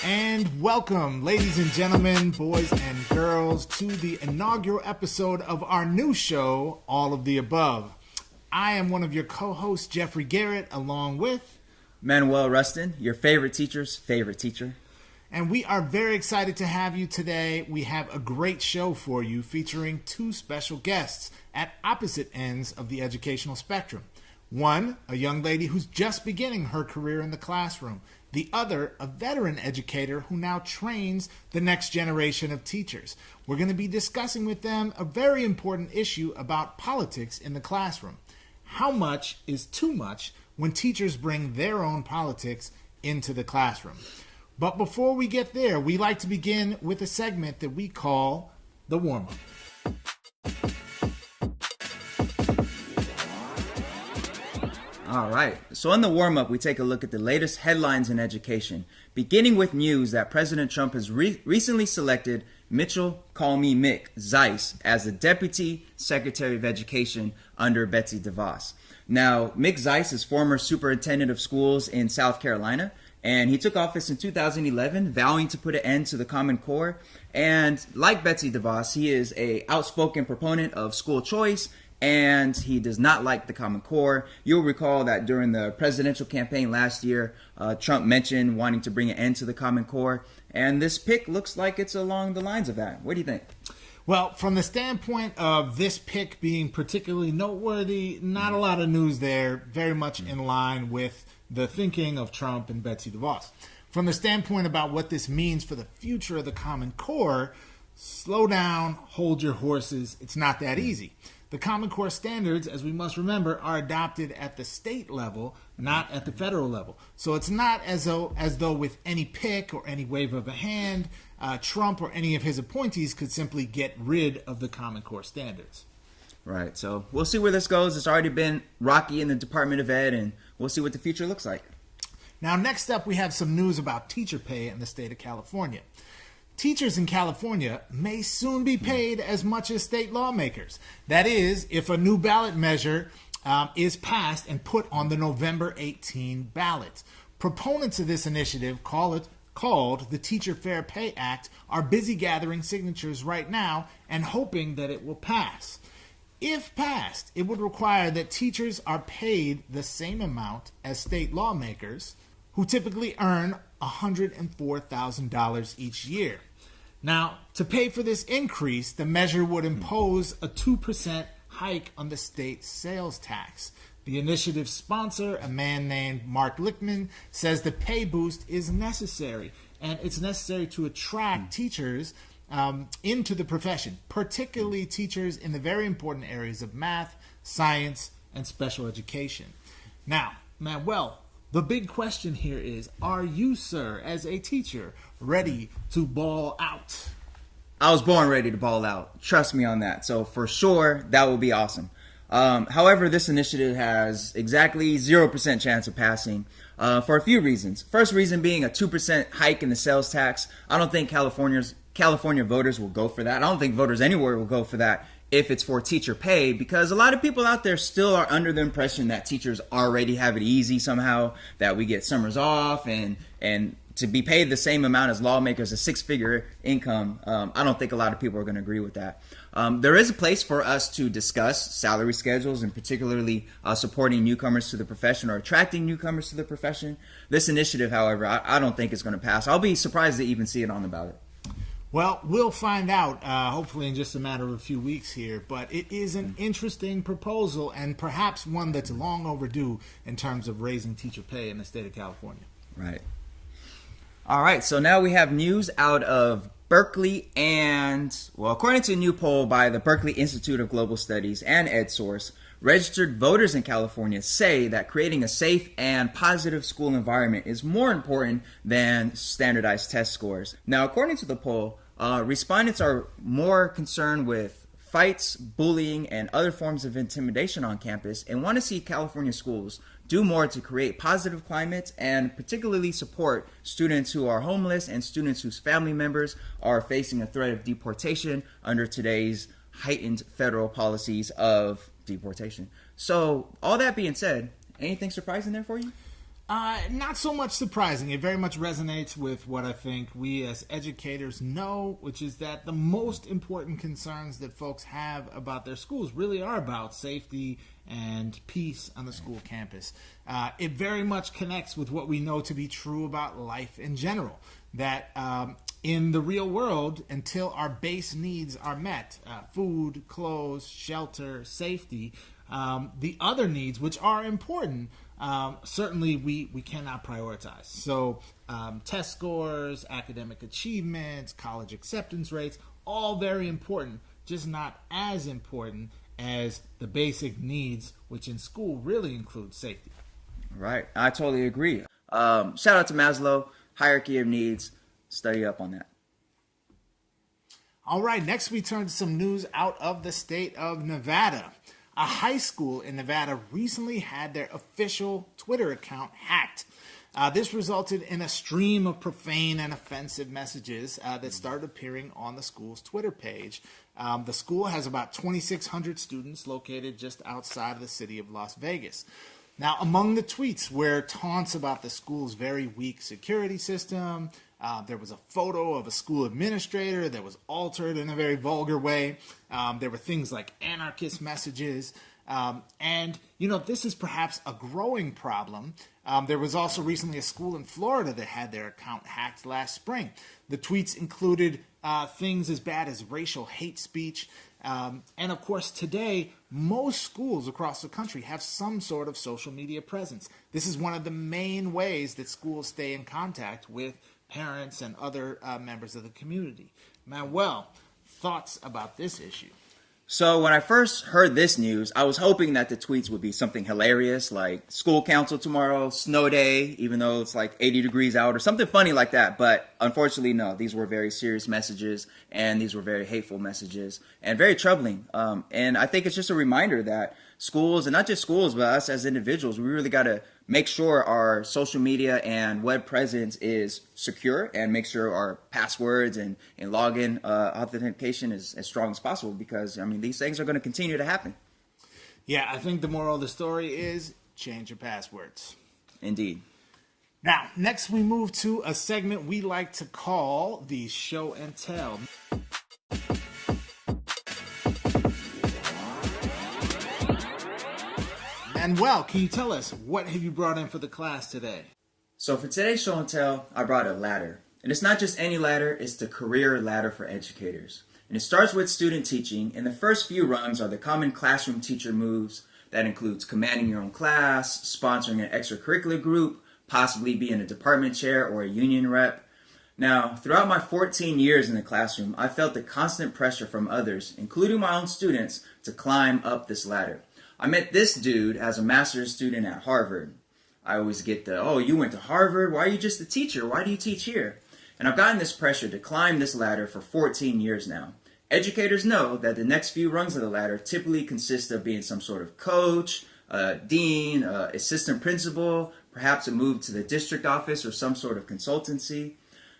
And welcome, ladies and gentlemen, boys and girls, to the inaugural episode of our new show, All of the Above. I am one of your co-hosts, Jeffrey Garrett, along with Manuel Rustin, your favorite teacher's favorite teacher. And we are very excited to have you today. We have a great show for you featuring two special guests at opposite ends of the educational spectrum. One, a young lady who's just beginning her career in the classroom. The other, a veteran educator who now trains the next generation of teachers. We're going to be discussing with them a very important issue about politics in the classroom. How much is too much when teachers bring their own politics into the classroom? But before we get there, we like to begin with a segment that we call the warm-up. All right, so in the warm-up, we take a look at the latest headlines in education, beginning with news that President Trump has recently selected Mitchell, call me Mick, Zais, as the Deputy Secretary of Education under Betsy DeVos. Now, Mick Zais is former superintendent of schools in South Carolina, and he took office in 2011, vowing to put an end to the Common Core. And like Betsy DeVos, he is an outspoken proponent of school choice, and he does not like the Common Core. You'll recall that during the presidential campaign last year, Trump mentioned wanting to bring an end to the Common Core, and this pick looks like it's along the lines of that. What do you think? Well, from the standpoint of this pick being particularly noteworthy, not a lot of news there, very much in line with the thinking of Trump and Betsy DeVos. From the standpoint about what this means for the future of the Common Core, slow down, hold your horses. It's not that easy. The Common Core standards, as we must remember, are adopted at the state level, not at the federal level. So it's not as though with any pick or any wave of a hand, Trump or any of his appointees could simply get rid of the Common Core standards. Right, so we'll see where this goes. It's already been rocky in the Department of Ed, and we'll see what the future looks like. Now, next up, we have some news about teacher pay in the state of California. Teachers in California may soon be paid as much as state lawmakers. That is, if a new ballot measure is passed and put on the November 18 ballot. Proponents of this initiative, called the Teacher Fair Pay Act, are busy gathering signatures right now and hoping that it will pass. If passed, it would require that teachers are paid the same amount as state lawmakers, who typically earn $104,000 each year. Now, to pay for this increase, the measure would impose a 2% hike on the state sales tax. The initiative's sponsor, a man named Mark Lichtman, says the pay boost is necessary, and it's necessary to attract teachers into the profession, particularly teachers in the very important areas of math, science, and special education. Now, Manuel, the big question here is, are you, sir, as a teacher, ready to ball out? I was born ready to ball out. Trust me on that. So for sure, that will be awesome. However, this initiative has exactly 0% chance of passing for a few reasons. First reason being a 2% hike in the sales tax. I don't think California voters will go for that. I don't think voters anywhere will go for that if it's for teacher pay, because a lot of people out there still are under the impression that teachers already have it easy somehow, that we get summers off and to be paid the same amount as lawmakers, a six-figure income. I don't think a lot of people are going to agree with that. There is a place for us to discuss salary schedules and particularly supporting newcomers to the profession or attracting newcomers to the profession. This initiative, however, I don't think is going to pass. I'll be surprised to even see it on the ballot. Well, we'll find out, hopefully in just a matter of a few weeks here, but it is an interesting proposal and perhaps one that's long overdue in terms of raising teacher pay in the state of California. Right. All right, so now we have news out of Berkeley and, well, according to a new poll by the Berkeley Institute of Global Studies and EdSource, registered voters in California say that creating a safe and positive school environment is more important than standardized test scores. Now, according to the poll, respondents are more concerned with fights, bullying, and other forms of intimidation on campus and want to see California schools do more to create positive climates and particularly support students who are homeless and students whose family members are facing a threat of deportation under today's heightened federal policies of deportation. So all that being said, anything surprising there for you? Not so much surprising. It very much resonates with what I think we as educators know, which is that the most important concerns that folks have about their schools really are about safety and peace on the school campus. It very much connects with what we know to be true about life in general, that in the real world, until our base needs are met, food, clothes, shelter, safety, the other needs, which are important, certainly we cannot prioritize. So test scores, academic achievements, college acceptance rates, all very important, just not as important as the basic needs, which in school really include safety. Right. I totally agree. Shout out to Maslow, hierarchy of needs. Study up on that. All right, next we turn to some news out of the state of Nevada. A high school in Nevada recently had their official Twitter account hacked. This resulted in a stream of profane and offensive messages that started appearing on the school's Twitter page. The school has about 2,600 students located just outside of the city of Las Vegas. Now, among the tweets were taunts about the school's very weak security system. There was a photo of a school administrator that was altered in a very vulgar way. There were things like anarchist messages. And, this is perhaps a growing problem. There was also recently a school in Florida that had their account hacked last spring. The tweets included things as bad as racial hate speech. And of course, today, most schools across the country have some sort of social media presence. This is one of the main ways that schools stay in contact with parents and other members of the community. Manuel, thoughts about this issue? So when I first heard this news, I was hoping that the tweets would be something hilarious, like school council tomorrow, snow day, even though it's like 80 degrees out, or something funny like that. But unfortunately, no, these were very serious messages, and these were very hateful messages, and very troubling. And I think it's just a reminder that schools, and not just schools, but us as individuals, we really got to make sure our social media and web presence is secure, and make sure our passwords and login authentication is as strong as possible, because, these things are going to continue to happen. Yeah, I think the moral of the story is change your passwords. Indeed. Now, next we move to a segment we like to call the Show and Tell. Manuel, can you tell us, what have you brought in for the class today? So for today's show and tell, I brought a ladder. And it's not just any ladder, it's the career ladder for educators. And it starts with student teaching, and the first few rungs are the common classroom teacher moves. That includes commanding your own class, sponsoring an extracurricular group, possibly being a department chair or a union rep. Now, throughout my 14 years in the classroom, I felt the constant pressure from others, including my own students, to climb up this ladder. I met this dude as a master's student at Harvard. I always get the, oh, you went to Harvard? Why are you just a teacher? Why do you teach here? And I've gotten this pressure to climb this ladder for 14 years now. Educators know that the next few rungs of the ladder typically consist of being some sort of coach, dean, assistant principal, perhaps a move to the district office or some sort of consultancy.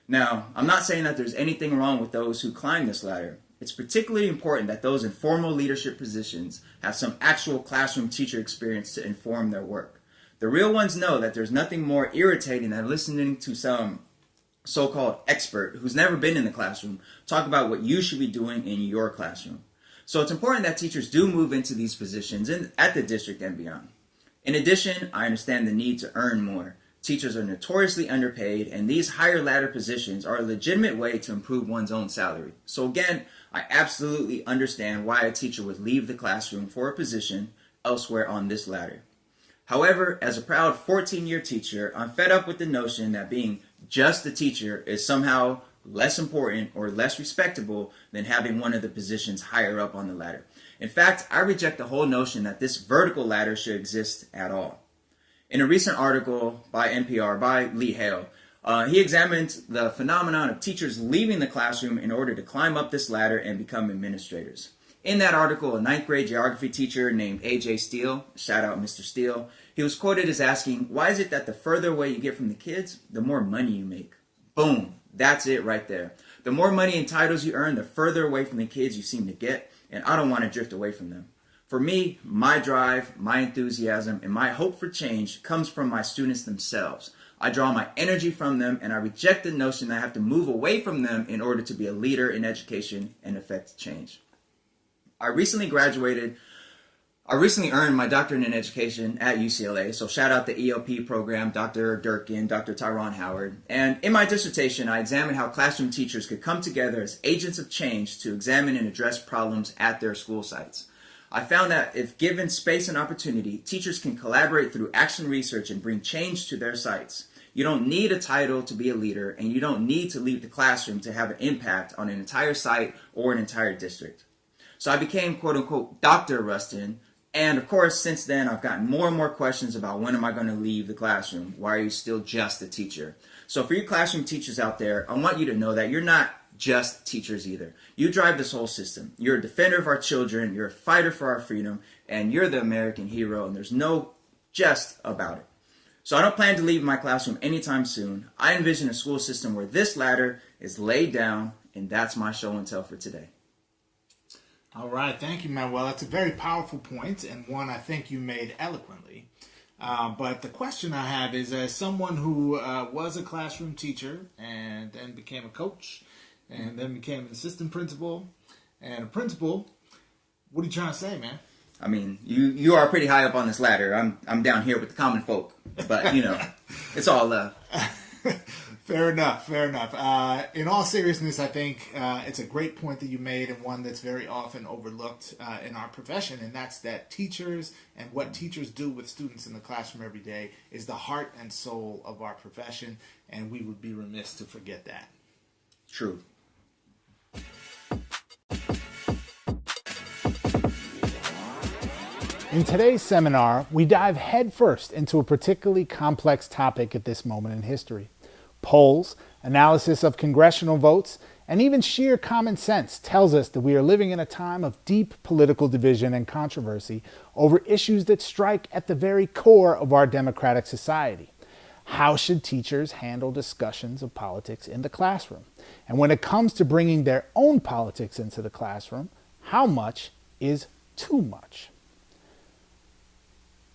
Now, I'm not saying that there's anything wrong with those who climb this ladder. It's particularly important that those in formal leadership positions have some actual classroom teacher experience to inform their work. The real ones know that there's nothing more irritating than listening to some so-called expert who's never been in the classroom talk about what you should be doing in your classroom. So it's important that teachers do move into these positions at the district and beyond. In addition, I understand the need to earn more. Teachers are notoriously underpaid, and these higher ladder positions are a legitimate way to improve one's own salary. So again, I absolutely understand why a teacher would leave the classroom for a position elsewhere on this ladder. However, as a proud 14-year teacher, I'm fed up with the notion that being just a teacher is somehow less important or less respectable than having one of the positions higher up on the ladder. In fact, I reject the whole notion that this vertical ladder should exist at all. In a recent article by NPR by Lee Hale, he examined the phenomenon of teachers leaving the classroom in order to climb up this ladder and become administrators. In that article, a 9th grade geography teacher named A.J. Steele, shout out Mr. Steele, he was quoted as asking, why is it that the further away you get from the kids, the more money you make? Boom, that's it right there. The more money and titles you earn, the further away from the kids you seem to get, and I don't want to drift away from them. For me, my drive, my enthusiasm, and my hope for change comes from my students themselves. I draw my energy from them, and I reject the notion that I have to move away from them in order to be a leader in education and affect change. I recently earned my doctorate in education at UCLA, so shout out the ELP program, Dr. Durkin, Dr. Tyrone Howard. And in my dissertation, I examined how classroom teachers could come together as agents of change to examine and address problems at their school sites. I found that if given space and opportunity, teachers can collaborate through action research and bring change to their sites. You don't need a title to be a leader, and you don't need to leave the classroom to have an impact on an entire site or an entire district. So I became, quote unquote, Dr. Rustin. And of course, since then, I've gotten more and more questions about when am I going to leave the classroom? Why are you still just a teacher? So for you classroom teachers out there, I want you to know that you're not just teachers either. You drive this whole system. You're a defender of our children, you're a fighter for our freedom, and you're the American hero, and there's no just about it. So I don't plan to leave my classroom anytime soon. I envision a school system where this ladder is laid down, and that's my show and tell for today. All right, thank you, Manuel. That's a very powerful point, and one I think you made eloquently. But the question I have is, as someone who was a classroom teacher and then became a coach and then became an assistant principal and a principal, what are you trying to say, man? I mean, you are pretty high up on this ladder. I'm down here with the common folk, but it's all love. Fair enough. In all seriousness, I think it's a great point that you made, and one that's very often overlooked in our profession, and that's that teachers and what teachers do with students in the classroom every day is the heart and soul of our profession, and we would be remiss to forget that. True. In today's seminar, we dive headfirst into a particularly complex topic at this moment in history. Polls, analysis of congressional votes, and even sheer common sense tells us that we are living in a time of deep political division and controversy over issues that strike at the very core of our democratic society. How should teachers handle discussions of politics in the classroom? And when it comes to bringing their own politics into the classroom, how much is too much?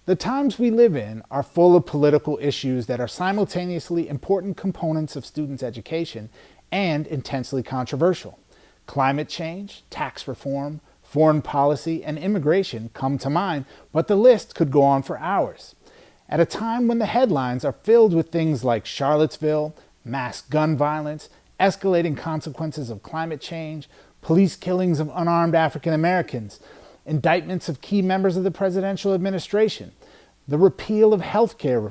The times we live in are full of political issues that are simultaneously important components of students' education and intensely controversial. Climate change, tax reform, foreign policy, and immigration come to mind, but the list could go on for hours. At a time when the headlines are filled with things like Charlottesville, mass gun violence, escalating consequences of climate change, police killings of unarmed African Americans, indictments of key members of the presidential administration, the repeal of health care,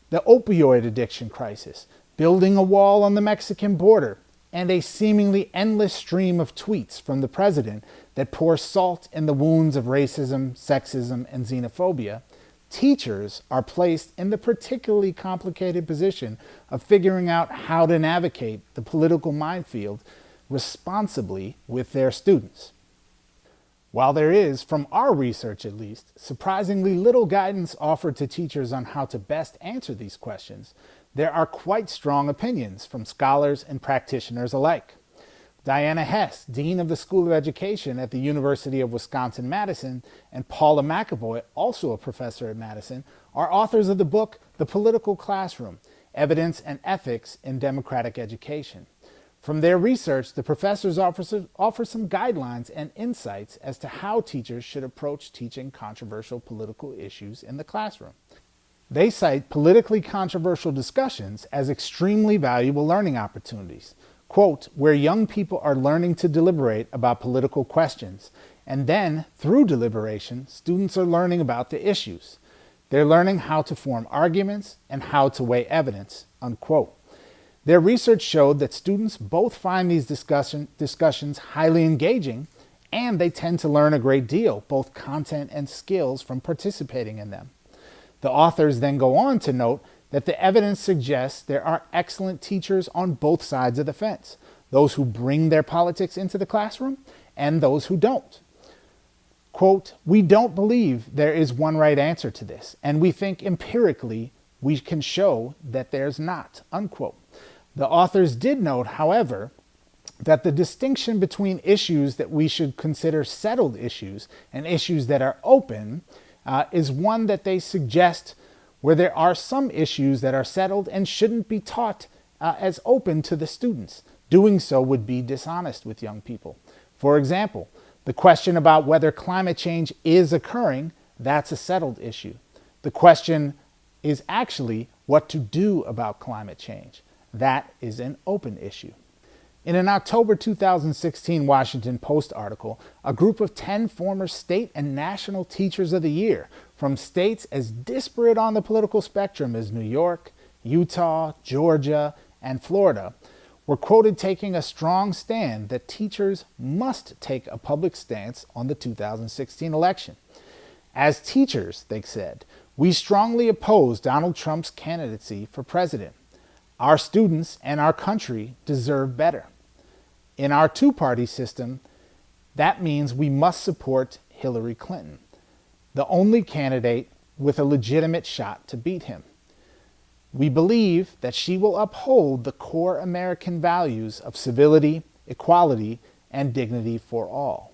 the opioid addiction crisis, building a wall on the Mexican border, and a seemingly endless stream of tweets from the president that pour salt in the wounds of racism, sexism, and xenophobia, teachers are placed in the particularly complicated position of figuring out how to navigate the political minefield responsibly with their students. While there is, from our research at least, surprisingly little guidance offered to teachers on how to best answer these questions, there are quite strong opinions from scholars and practitioners alike. Diana Hess, Dean of the School of Education at the University of Wisconsin-Madison, and Paula McAvoy, also a professor at Madison, are authors of the book The Political Classroom: Evidence and Ethics in Democratic Education. From their research, the professors offer some guidelines and insights as to how teachers should approach teaching controversial political issues in the classroom. They cite politically controversial discussions as extremely valuable learning opportunities, quote, where young people are learning to deliberate about political questions, and then, through deliberation, students are learning about the issues. They're learning how to form arguments and how to weigh evidence, unquote. Their research showed that students both find these discussions highly engaging, and they tend to learn a great deal, both content and skills, from participating in them. The authors then go on to note that the evidence suggests there are excellent teachers on both sides of the fence, those who bring their politics into the classroom and those who don't. Quote, we don't believe there is one right answer to this, and we think empirically we can show that there's not, unquote. The authors did note, however, that the distinction between issues that we should consider settled issues and issues that are open is one that they suggest where there are some issues that are settled and shouldn't be taught as open to the students. Doing so would be dishonest with young people. For example, the question about whether climate change is occurring, that's a settled issue. The question is actually what to do about climate change. That is an open issue. In an October 2016 Washington Post article, a group of 10 former state and national teachers of the year from states as disparate on the political spectrum as New York, Utah, Georgia, and Florida were quoted taking a strong stand that teachers must take a public stance on the 2016 election. As teachers, they said, we strongly oppose Donald Trump's candidacy for president. Our students and our country deserve better. In our two-party system, that means we must support Hillary Clinton, the only candidate with a legitimate shot to beat him. We believe that she will uphold the core American values of civility, equality, and dignity for all.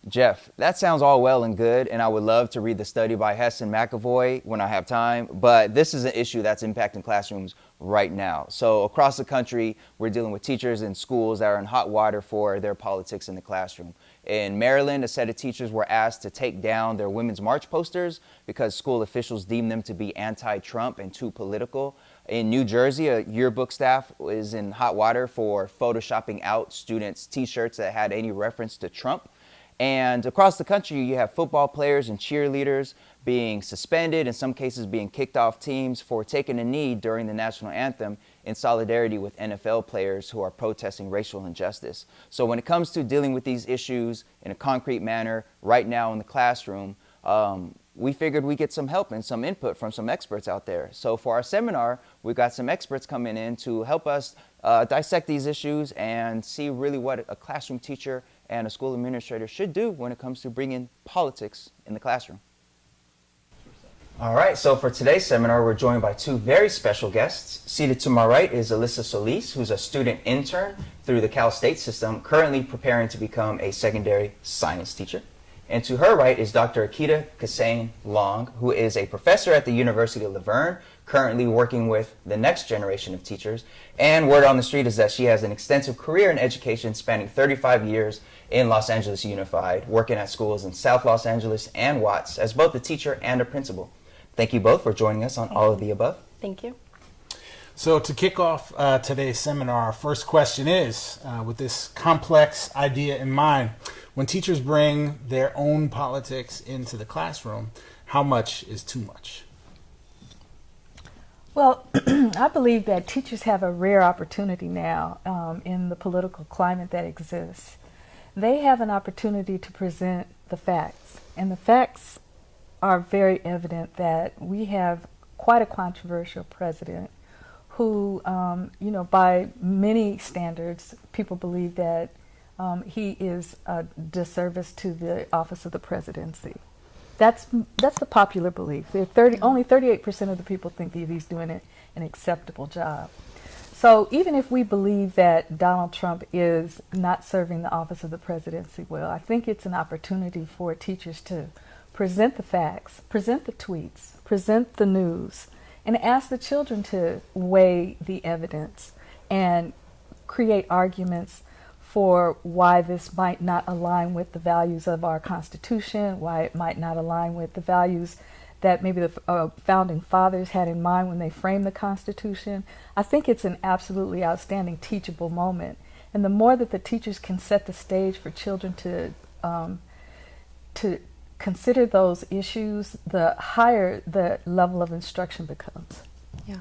Jeff, that sounds all well and good, and I would love to read the study by Hess and McAvoy when I have time, but this is an issue that's impacting classrooms right now. So across the country, we're dealing with teachers in schools that are in hot water for their politics in the classroom. In Maryland, a set of teachers were asked to take down their Women's March posters because school officials deemed them to be anti-Trump and too political. In New Jersey, a yearbook staff is in hot water for photoshopping out students' t-shirts that had any reference to Trump. And across the country, you have football players and cheerleaders being suspended, in some cases being kicked off teams for taking a knee during the national anthem in solidarity with NFL players who are protesting racial injustice. So when it comes to dealing with these issues in a concrete manner right now in the classroom, we figured we'd get some help and some input from some experts out there. So for our seminar, we got some experts coming in to help us dissect these issues and see really what a classroom teacher and a school administrator should do when it comes to bringing politics in the classroom. All right, so for today's seminar, we're joined by two very special guests. Seated to my right is Alyssa Solis, who's a student intern through the Cal State system, currently preparing to become a secondary science teacher. And to her right is Dr. Akita Kassane Long, who is a professor at the University of Laverne, currently working with the next generation of teachers. And word on the street is that she has an extensive career in education spanning 35 years in Los Angeles Unified, working at schools in South Los Angeles and Watts as both a teacher and a principal. Thank you both for joining us on All of the Above. Thank you. So to kick off today's seminar, our first question is, with this complex idea in mind, when teachers bring their own politics into the classroom, how much is too much? Well, I believe that teachers have a rare opportunity now in the political climate that exists. They have an opportunity to present the facts, and the facts are very evident that we have quite a controversial president who, by many standards, people believe that he is a disservice to the office of the presidency. That's the popular belief. Only 38% of the people think that he's doing an acceptable job. So even if we believe that Donald Trump is not serving the office of the presidency well, I think it's an opportunity for teachers to present the facts, present the tweets, present the news, and ask the children to weigh the evidence and create arguments for why this might not align with the values of our Constitution, why it might not align with the values that maybe the founding fathers had in mind when they framed the Constitution. I think it's an absolutely outstanding teachable moment. And the more that the teachers can set the stage for children to consider those issues, the higher the level of instruction becomes. Yeah.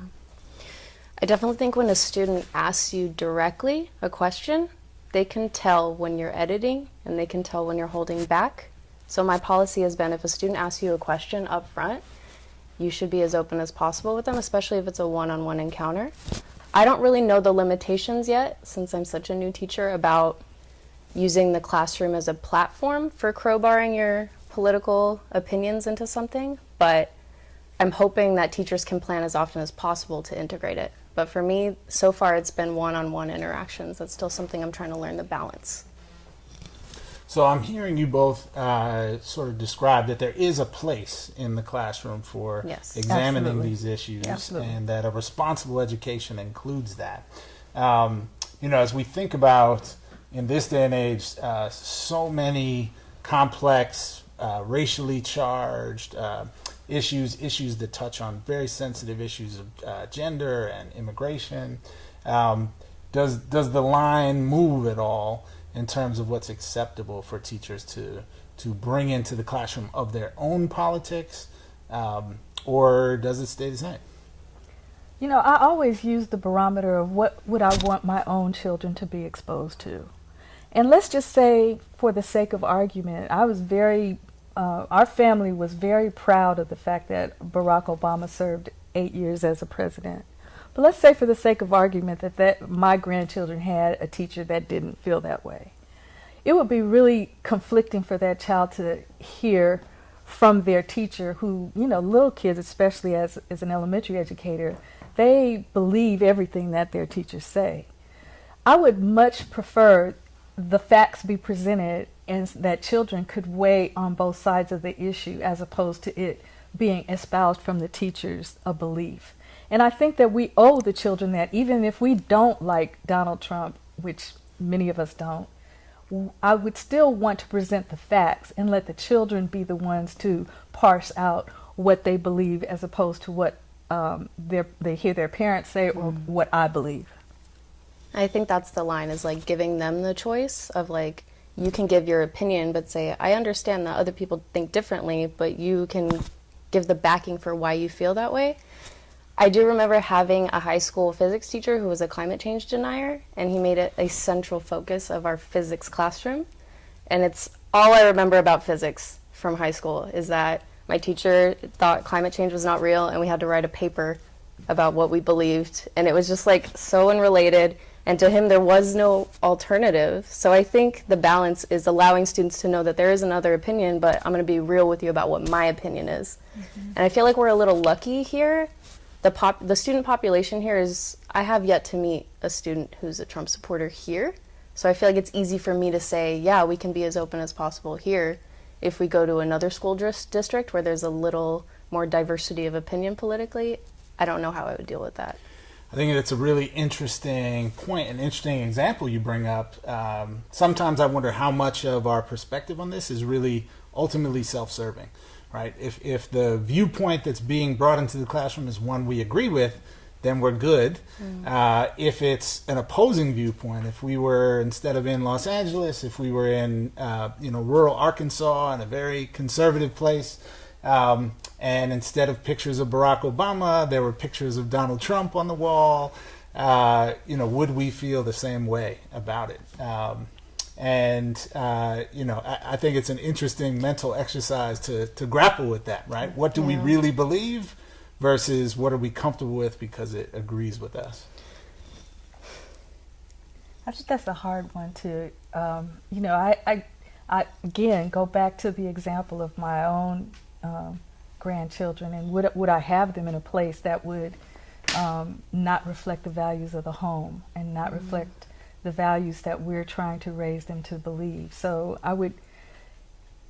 I definitely think when a student asks you directly a question, they can tell when you're editing and they can tell when you're holding back. So my policy has been if a student asks you a question up front, you should be as open as possible with them, especially if it's a one-on-one encounter. I don't really know the limitations yet, since I'm such a new teacher, about using the classroom as a platform for crowbarring your political opinions into something, but I'm hoping that teachers can plan as often as possible to integrate it. But for me, so far, it's been one-on-one interactions. That's still something I'm trying to learn the balance. So I'm hearing you both sort of describe that there is a place in the classroom for Yes. examining Absolutely. these issues, Absolutely. and that a responsible education includes that. As we think about in this day and age, so many complex, racially charged issues that touch on very sensitive issues of gender and immigration. Does the line move at all in terms of what's acceptable for teachers to bring into the classroom of their own politics, or does it stay the same? I always use the barometer of what would I want my own children to be exposed to. And let's just say, for the sake of argument, our family was very proud of the fact that Barack Obama served 8 years as a president. But let's say, for the sake of argument, that my grandchildren had a teacher that didn't feel that way. It would be really conflicting for that child to hear from their teacher who, little kids, especially as an elementary educator, they believe everything that their teachers say. I would much prefer the facts be presented and that children could weigh on both sides of the issue as opposed to it being espoused from the teachers a belief. And I think that we owe the children that, even if we don't like Donald Trump, which many of us don't, I would still want to present the facts and let the children be the ones to parse out what they believe as opposed to what they hear their parents say or what I believe. I think that's the line, is like giving them the choice of like, you can give your opinion, but say, I understand that other people think differently, but you can give the backing for why you feel that way. I do remember having a high school physics teacher who was a climate change denier, and he made it a central focus of our physics classroom. And it's all I remember about physics from high school, is that my teacher thought climate change was not real, and we had to write a paper about what we believed. And it was just like so unrelated. And to him, there was no alternative. So I think the balance is allowing students to know that there is another opinion, but I'm going to be real with you about what my opinion is. And I feel like we're a little lucky here. The student population here is, I have yet to meet a student who's a Trump supporter here. So I feel like it's easy for me to say, yeah, we can be as open as possible here. If we go to another school district where there's a little more diversity of opinion politically, I don't know how I would deal with that. I think that's a really interesting point, an interesting example you bring up. Sometimes I wonder how much of our perspective on this is really ultimately self-serving, right? If the viewpoint that's being brought into the classroom is one we agree with, then we're good. If it's an opposing viewpoint, if we were, instead of in Los Angeles, if we were in rural Arkansas, in a very conservative place, and instead of pictures of Barack Obama, there were pictures of Donald Trump on the wall, would we feel the same way about it? I think it's an interesting mental exercise to grapple with that, right? What do we really believe versus what are we comfortable with because it agrees with us? I think that's a hard one to, I again go back to the example of my own grandchildren, and would I have them in a place that would not reflect the values of the home and not reflect the values that we're trying to raise them to believe. So I would,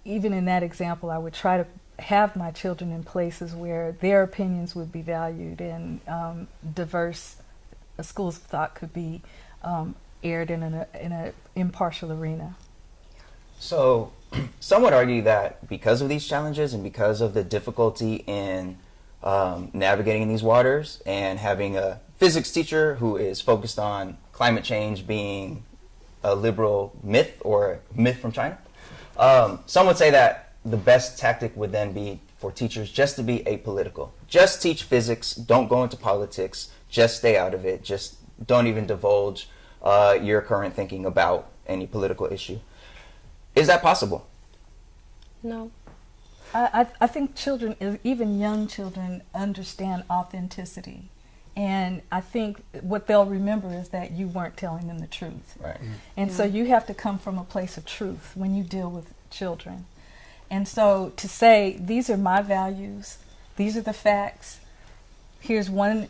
even in that example, I would try to have my children in places where their opinions would be valued and diverse schools of thought could be aired in an impartial arena. So some would argue that because of these challenges and because of the difficulty in navigating these waters and having a physics teacher who is focused on climate change being a liberal myth or a myth from China, some would say that the best tactic would then be for teachers just to be apolitical. Just teach physics, don't go into politics, just stay out of it, just don't even divulge your current thinking about any political issue. Is that possible? No. I think children, even young children, understand authenticity. And I think what they'll remember is that you weren't telling them the truth. Right. And so you have to come from a place of truth when you deal with children. And so to say, these are my values, these are the facts, here's one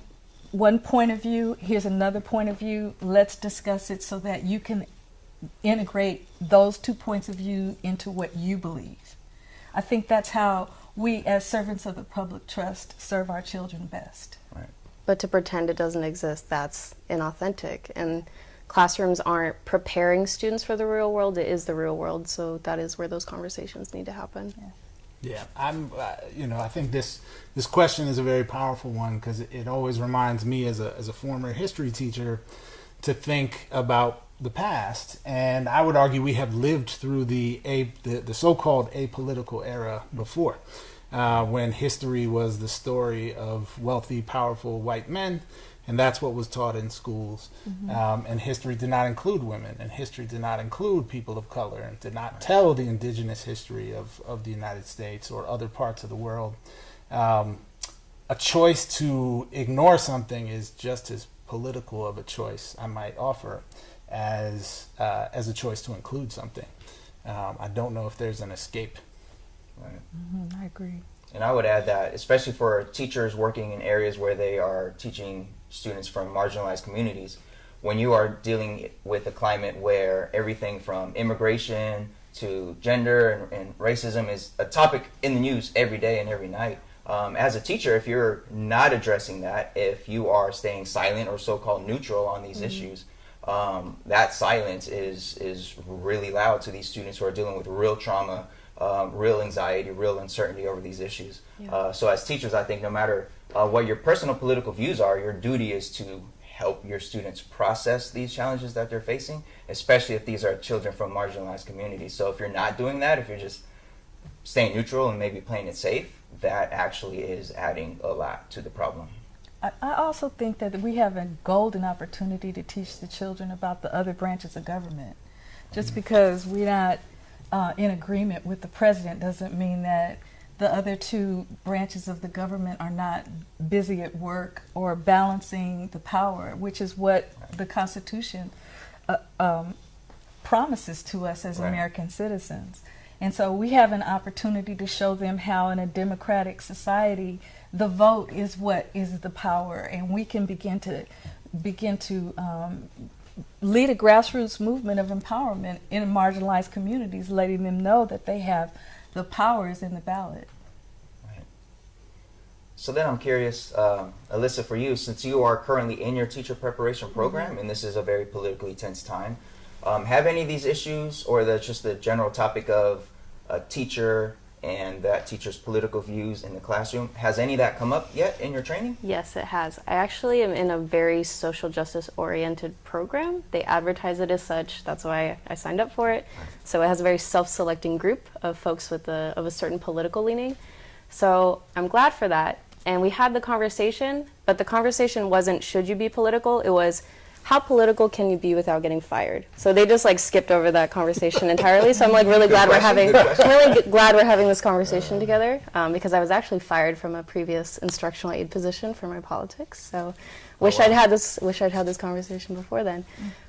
one point of view, here's another point of view, let's discuss it so that you can integrate those 2 points of view into what you believe. I think that's how we, as servants of the public trust, serve our children best. Right. But to pretend it doesn't exist, that's inauthentic. And classrooms aren't preparing students for the real world, it is the real world. So that is where those conversations need to happen. Yeah, I think this question is a very powerful one because it always reminds me as a former history teacher to think about the past, and I would argue we have lived through the so-called apolitical era before, when history was the story of wealthy, powerful white men, and that's what was taught in schools. And history did not include women, and history did not include people of color, and did not tell the indigenous history of the United States or other parts of the world. A choice to ignore something is just as political of a choice, I might offer, as a choice to include something. I don't know if there's an escape. Right. I agree. And I would add that, especially for teachers working in areas where they are teaching students from marginalized communities, when you are dealing with a climate where everything from immigration to gender and racism is a topic in the news every day and every night, as a teacher, if you're not addressing that, if you are staying silent or so-called neutral on these issues, that silence is really loud to these students who are dealing with real trauma, real anxiety, real uncertainty over these issues. Yeah. So as teachers, I think no matter what your personal political views are, your duty is to help your students process these challenges that they're facing, especially if these are children from marginalized communities. So if you're not doing that, if you're just staying neutral and maybe playing it safe, that actually is adding a lot to the problem. I also think that we have a golden opportunity to teach the children about the other branches of government. Just because we're not in agreement with the president doesn't mean that the other 2 branches of the government are not busy at work or balancing the power, which is what the Constitution promises to us as American citizens. And so we have an opportunity to show them how in a democratic society the vote is what is the power, and we can begin to lead a grassroots movement of empowerment in marginalized communities, letting them know that they have the powers in the ballot. Right. So then I'm curious, Alyssa, for you, since you are currently in your teacher preparation program, and this is a very politically tense time, have any of these issues or just the general topic of a teacher and that teacher's political views in the classroom, has any of that come up yet in your training? Yes, it has. I actually am in a very social justice oriented program. They advertise it as such. That's why I signed up for it. So it has a very self-selecting group of folks of a certain political leaning. So I'm glad for that. And we had the conversation, but the conversation wasn't should you be political, it was how political can you be without getting fired? So they just skipped over that conversation entirely. So I'm really glad we're having this conversation together, because I was actually fired from a previous instructional aide position for my politics. So wish I'd had this conversation before then.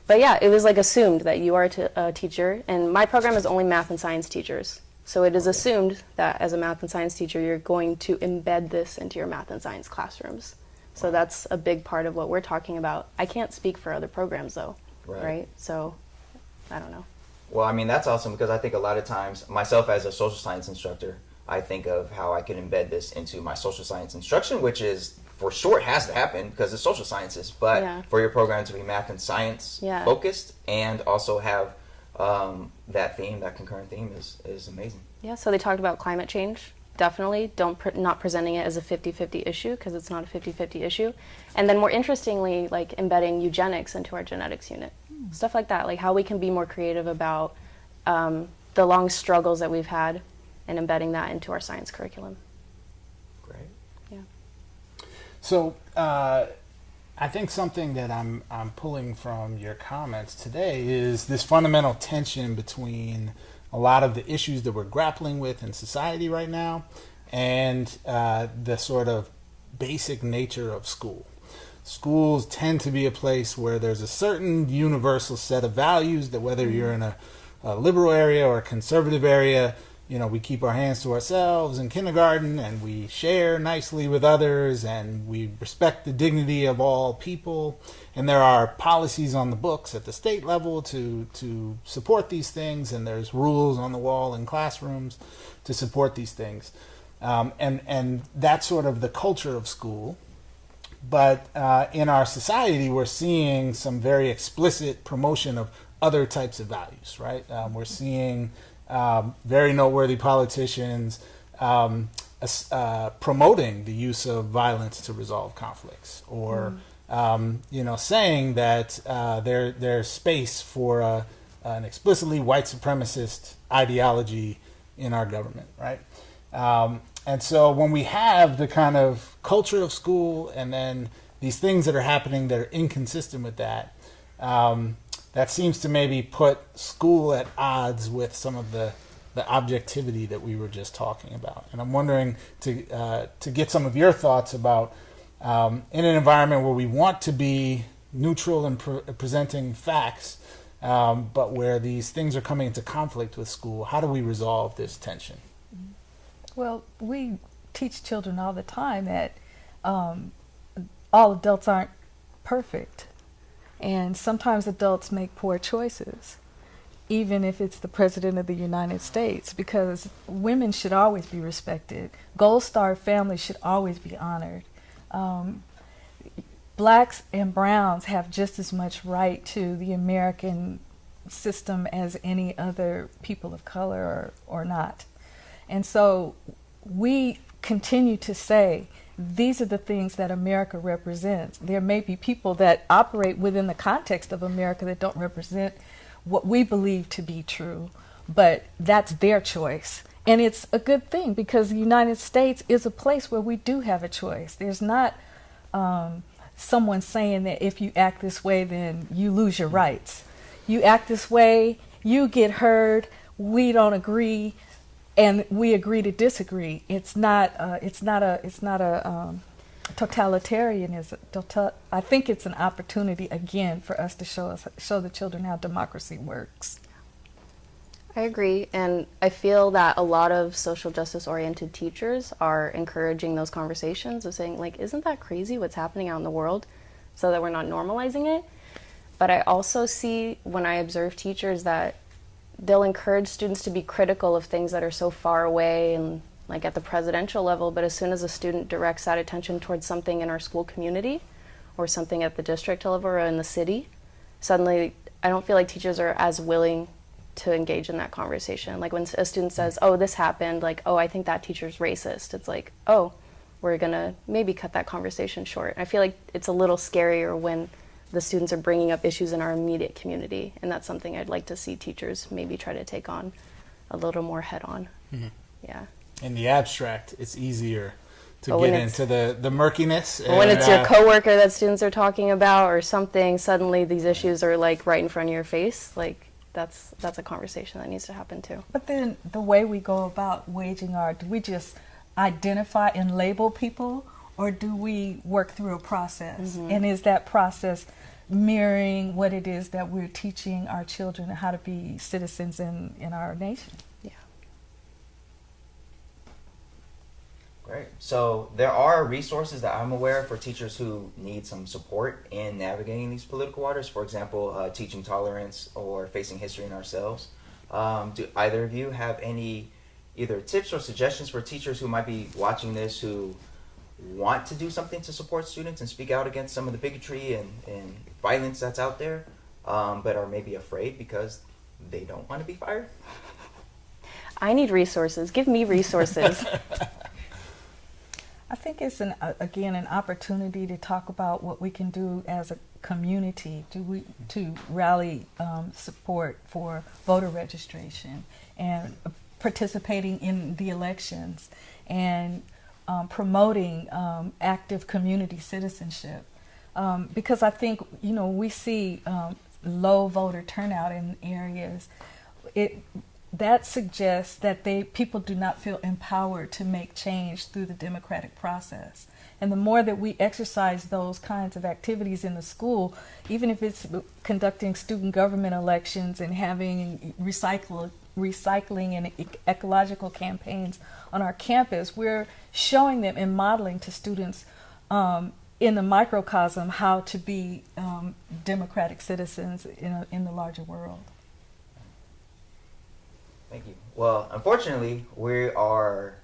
But yeah, it was assumed that you are a teacher, and my program is only math and science teachers. So it is assumed that as a math and science teacher, you're going to embed this into your math and science classrooms. So that's a big part of what we're talking about. I can't speak for other programs, though, right? So I don't know. Well, I mean, that's awesome, because I think a lot of times, myself as a social science instructor, I think of how I can embed this into my social science instruction, which is, for sure, has to happen because it's social sciences. But for your program to be math and science focused and also have that concurrent theme is amazing. Yeah, so they talked about climate change. Definitely not presenting it as a 50-50 issue, because it's not a 50-50 issue. And then more interestingly, embedding eugenics into our genetics unit. Stuff like that, how we can be more creative about the long struggles that we've had and embedding that into our science curriculum. Great. Yeah. So I think something that I'm pulling from your comments today is this fundamental tension between a lot of the issues that we're grappling with in society right now and the sort of basic nature of school. Schools tend to be a place where there's a certain universal set of values that whether you're in a liberal area or a conservative area, we keep our hands to ourselves in kindergarten, and we share nicely with others, and we respect the dignity of all people. And there are policies on the books at the state level to support these things, and there's rules on the wall in classrooms to support these things. And that's sort of the culture of school. But in our society, we're seeing some very explicit promotion of other types of values, right? We're seeing very noteworthy politicians promoting the use of violence to resolve conflicts, or saying that there's space for an explicitly white supremacist ideology in our government, right? And so when we have the kind of culture of school and then these things that are happening that are inconsistent with that, that seems to maybe put school at odds with some of the objectivity that we were just talking about. And I'm wondering to get some of your thoughts about, in an environment where we want to be neutral and presenting facts, but where these things are coming into conflict with school, how do we resolve this tension? Well, we teach children all the time that all adults aren't perfect. And sometimes adults make poor choices, even if it's the President of the United States, because women should always be respected. Gold Star families should always be honored. Blacks and browns have just as much right to the American system as any other people of color or not. And so we continue to say, these are the things that America represents. There may be people that operate within the context of America that don't represent what we believe to be true, but that's their choice. And it's a good thing, because the United States is a place where we do have a choice. There's not someone saying that if you act this way, then you lose your rights. You act this way, you get heard, we don't agree, and we agree to disagree. It's not a totalitarianism. I think it's an opportunity again for us to show the children how democracy works. I agree, and I feel that a lot of social justice oriented teachers are encouraging those conversations of saying, like, isn't that crazy what's happening out in the world, so that we're not normalizing it. But I also see, when I observe teachers, that they'll encourage students to be critical of things that are so far away and like at the presidential level, but as soon as a student directs that attention towards something in our school community or something at the district level or in the city, suddenly I don't feel like teachers are as willing to engage in that conversation. Like when a student says, oh, this happened, like, oh, I think that teacher's racist. It's like, oh, we're gonna maybe cut that conversation short. I feel like it's a little scarier when the students are bringing up issues in our immediate community, and that's something I'd like to see teachers maybe try to take on a little more head on. Mm-hmm. Yeah. In the abstract, it's easier to get into the murkiness. When it's your coworker that students are talking about or something, suddenly these issues are like right in front of your face. Like that's a conversation that needs to happen too. But then the way we go about waging do we just identify and label people, or do we work through a process? Mm-hmm. And is that process mirroring what it is that we're teaching our children, how to be citizens in our nation? Yeah. Great. So there are resources that I'm aware of for teachers who need some support in navigating these political waters. For example, teaching tolerance or facing history in ourselves. Do either of you have any either tips or suggestions for teachers who might be watching this who want to do something to support students and speak out against some of the bigotry and violence that's out there, but are maybe afraid because they don't want to be fired? I need resources. Give me resources. I think it's an opportunity to talk about what we can do as a community to rally support for voter registration and participating in the elections and promoting active community citizenship, because I think we see low voter turnout in areas. That suggests that people do not feel empowered to make change through the democratic process. And the more that we exercise those kinds of activities in the school, even if it's conducting student government elections and having recycling recycling and ecological campaigns on our campus, we're showing them and modeling to students in the microcosm how to be democratic citizens in the larger world. Thank you. Well, unfortunately, we are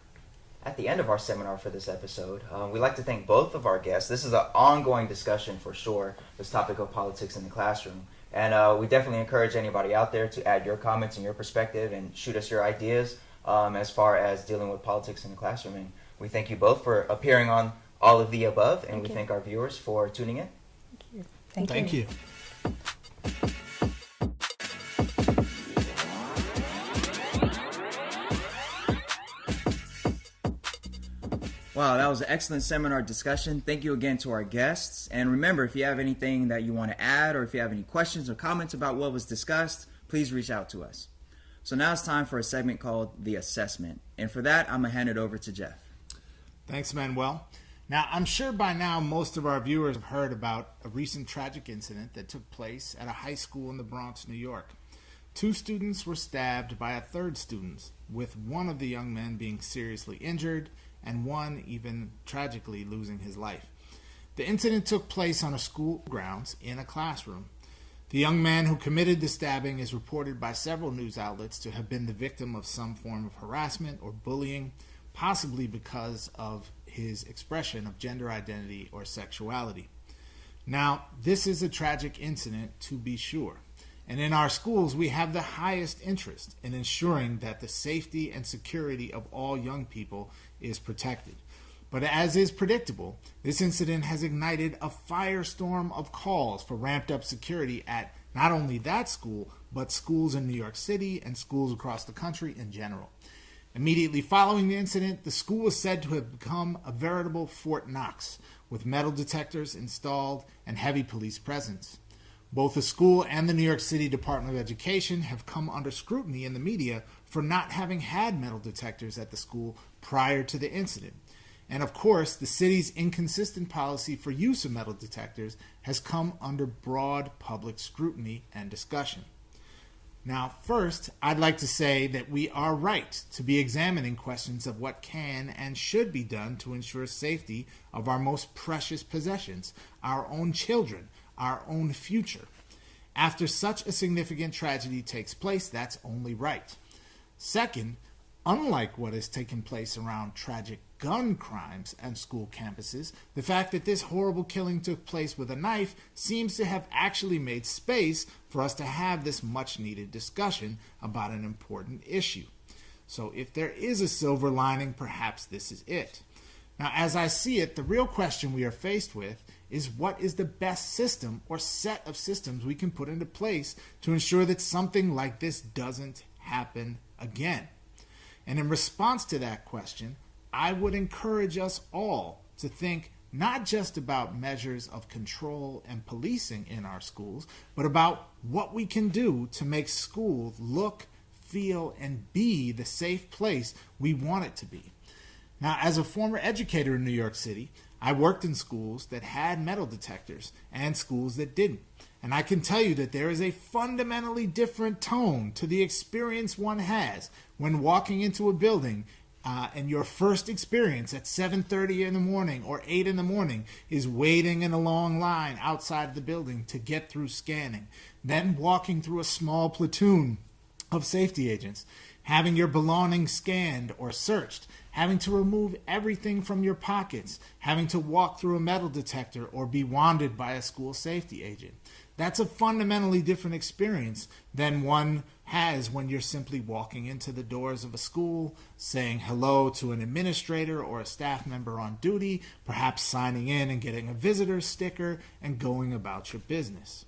at the end of our seminar for this episode. We'd like to thank both of our guests. This is an ongoing discussion for sure, this topic of politics in the classroom. And we definitely encourage anybody out there to add your comments and your perspective and shoot us your ideas as far as dealing with politics in the classroom. And we thank you both for appearing on all of the above, and we thank our viewers for tuning in. Thank you. Wow, that was an excellent seminar discussion. Thank you again to our guests. And remember, if you have anything that you want to add or if you have any questions or comments about what was discussed, please reach out to us. So now it's time for a segment called The Assessment. And for that, I'm going to hand it over to Jeff. Thanks, Manuel. Now, I'm sure by now most of our viewers have heard about a recent tragic incident that took place at a high school in the Bronx, New York. 2 students were stabbed by a third student, with one of the young men being seriously injured and one even tragically losing his life. The incident took place on a school grounds in a classroom. The young man who committed the stabbing is reported by several news outlets to have been the victim of some form of harassment or bullying, possibly because of his expression of gender identity or sexuality. Now, this is a tragic incident to be sure, and in our schools we have the highest interest in ensuring that the safety and security of all young people is protected. But as is predictable, this incident has ignited a firestorm of calls for ramped up security at not only that school, but schools in New York City and schools across the country in general. Immediately following the incident, the school was said to have become a veritable Fort Knox, with metal detectors installed and heavy police presence. Both the school and the New York City Department of Education have come under scrutiny in the media for not having had metal detectors at the school prior to the incident. And of course, the city's inconsistent policy for use of metal detectors has come under broad public scrutiny and discussion. Now, first, I'd like to say that we are right to be examining questions of what can and should be done to ensure safety of our most precious possessions, our own children, our own future. After such a significant tragedy takes place, that's only right. Second, unlike what has taken place around tragic gun crimes and school campuses, the fact that this horrible killing took place with a knife seems to have actually made space for us to have this much-needed discussion about an important issue. So if there is a silver lining, perhaps this is it. Now, as I see it, the real question we are faced with is what is the best system or set of systems we can put into place to ensure that something like this doesn't happen again. And in response to that question, I would encourage us all to think not just about measures of control and policing in our schools, but about what we can do to make schools look, feel, and be the safe place we want it to be. Now, as a former educator in New York City, I worked in schools that had metal detectors and schools that didn't. And I can tell you that there is a fundamentally different tone to the experience one has when walking into a building and your first experience at 7:30 in the morning or 8 in the morning is waiting in a long line outside the building to get through scanning, then walking through a small platoon of safety agents, having your belongings scanned or searched, having to remove everything from your pockets, having to walk through a metal detector or be wanded by a school safety agent. That's a fundamentally different experience than one has when you're simply walking into the doors of a school, saying hello to an administrator or a staff member on duty, perhaps signing in and getting a visitor sticker and going about your business.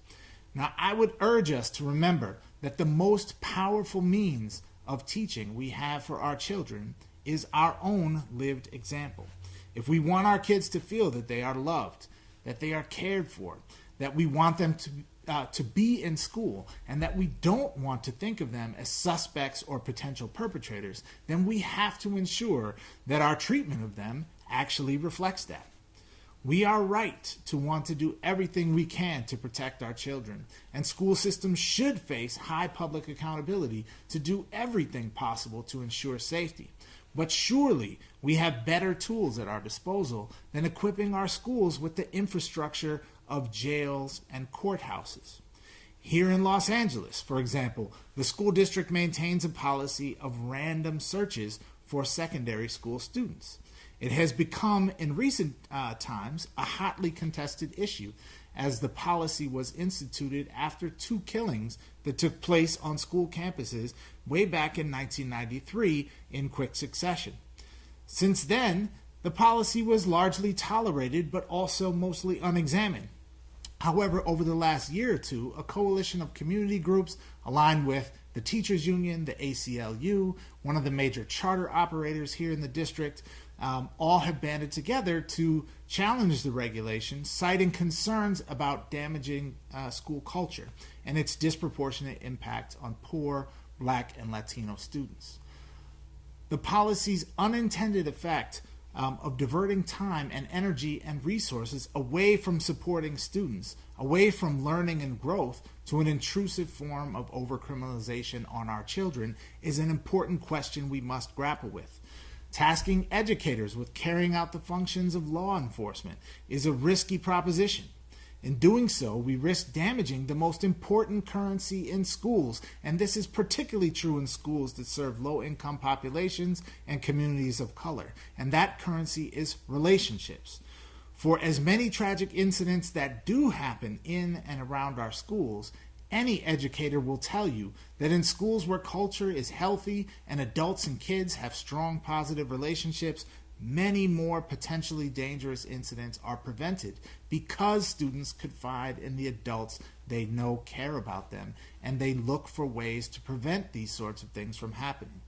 Now, I would urge us to remember that the most powerful means of teaching we have for our children is our own lived example. If we want our kids to feel that they are loved, that they are cared for, that we want them to be in school, and that we don't want to think of them as suspects or potential perpetrators, then we have to ensure that our treatment of them actually reflects that. We are right to want to do everything we can to protect our children, and school systems should face high public accountability to do everything possible to ensure safety. But surely we have better tools at our disposal than equipping our schools with the infrastructure of jails and courthouses. Here in Los Angeles, for example, the school district maintains a policy of random searches for secondary school students. It has become, in recent times, a hotly contested issue, as the policy was instituted after 2 killings that took place on school campuses way back in 1993 in quick succession. Since then, the policy was largely tolerated, but also mostly unexamined. However, over the last year or two, a coalition of community groups aligned with the teachers union, the ACLU, one of the major charter operators here in the district, all have banded together to challenge the regulation, citing concerns about damaging school culture and its disproportionate impact on poor Black and Latino students. The policy's unintended effect of diverting time and energy and resources away from supporting students, away from learning and growth, to an intrusive form of overcriminalization on our children is an important question we must grapple with. Tasking educators with carrying out the functions of law enforcement is a risky proposition. In doing so, we risk damaging the most important currency in schools, and this is particularly true in schools that serve low-income populations and communities of color, and that currency is relationships. For as many tragic incidents that do happen in and around our schools, any educator will tell you that in schools where culture is healthy and adults and kids have strong positive relationships, many more potentially dangerous incidents are prevented because students confide in the adults they know care about them, and they look for ways to prevent these sorts of things from happening.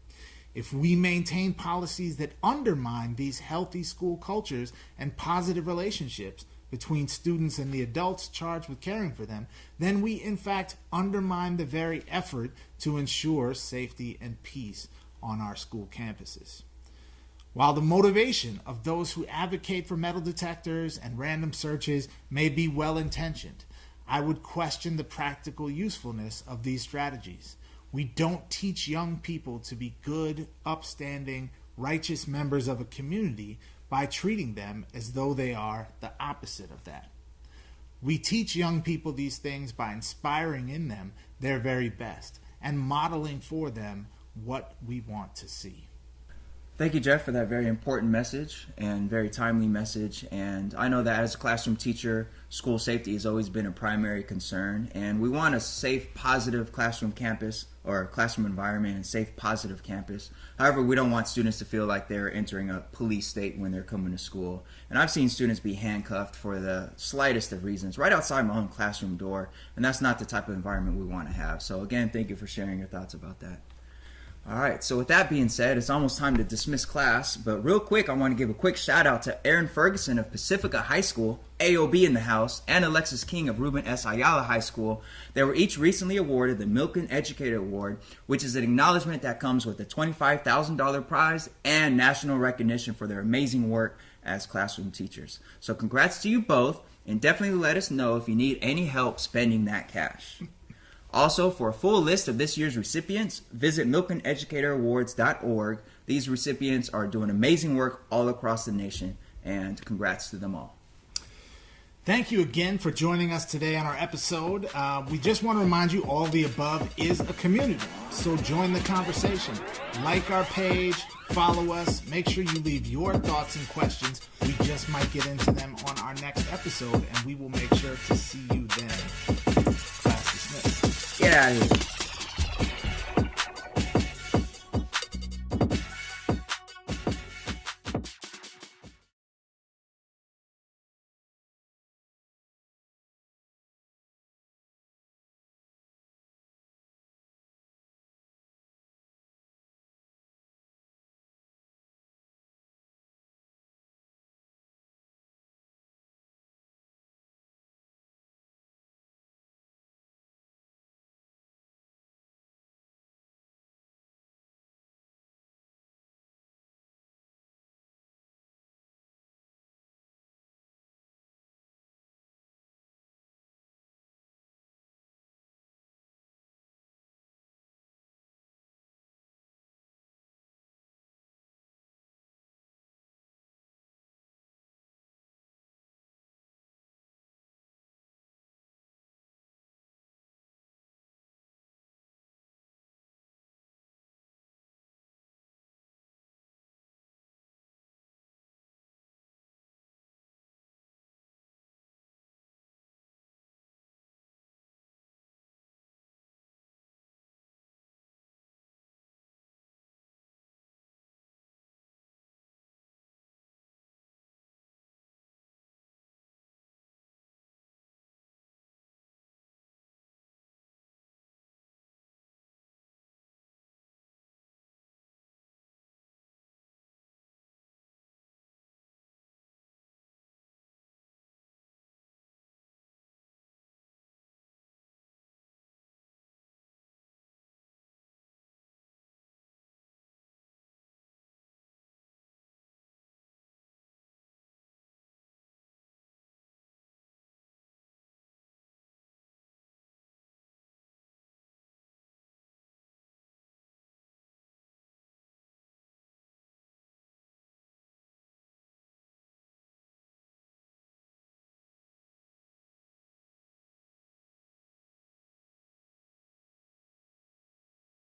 If we maintain policies that undermine these healthy school cultures and positive relationships between students and the adults charged with caring for them, then we in fact undermine the very effort to ensure safety and peace on our school campuses. While the motivation of those who advocate for metal detectors and random searches may be well-intentioned, I would question the practical usefulness of these strategies. We don't teach young people to be good, upstanding, righteous members of a community by treating them as though they are the opposite of that. We teach young people these things by inspiring in them their very best and modeling for them what we want to see. Thank you, Jeff, for that very important message and very timely message. And I know that as a classroom teacher, school safety has always been a primary concern. And we want a safe, positive classroom campus or classroom environment and safe, positive campus. However, we don't want students to feel like they're entering a police state when they're coming to school. And I've seen students be handcuffed for the slightest of reasons right outside my own classroom door. And that's not the type of environment we want to have. So again, thank you for sharing your thoughts about that. All right, so with that being said, it's almost time to dismiss class, but real quick, I want to give a quick shout out to Aaron Ferguson of Pacifica High School, AOB in the house, and Alexis King of Ruben S. Ayala High School. They were each recently awarded the Milken Educator Award, which is an acknowledgement that comes with a $25,000 prize and national recognition for their amazing work as classroom teachers. So congrats to you both, and definitely let us know if you need any help spending that cash. Also, for a full list of this year's recipients, visit milkeneducatorawards.org. These recipients are doing amazing work all across the nation, and congrats to them all. Thank you again for joining us today on our episode. We just want to remind you all the above is a community, so join the conversation. Like our page, follow us, make sure you leave your thoughts and questions. We just might get into them on our next episode, and we will make sure to see you then. Class dismissed. Get out of here.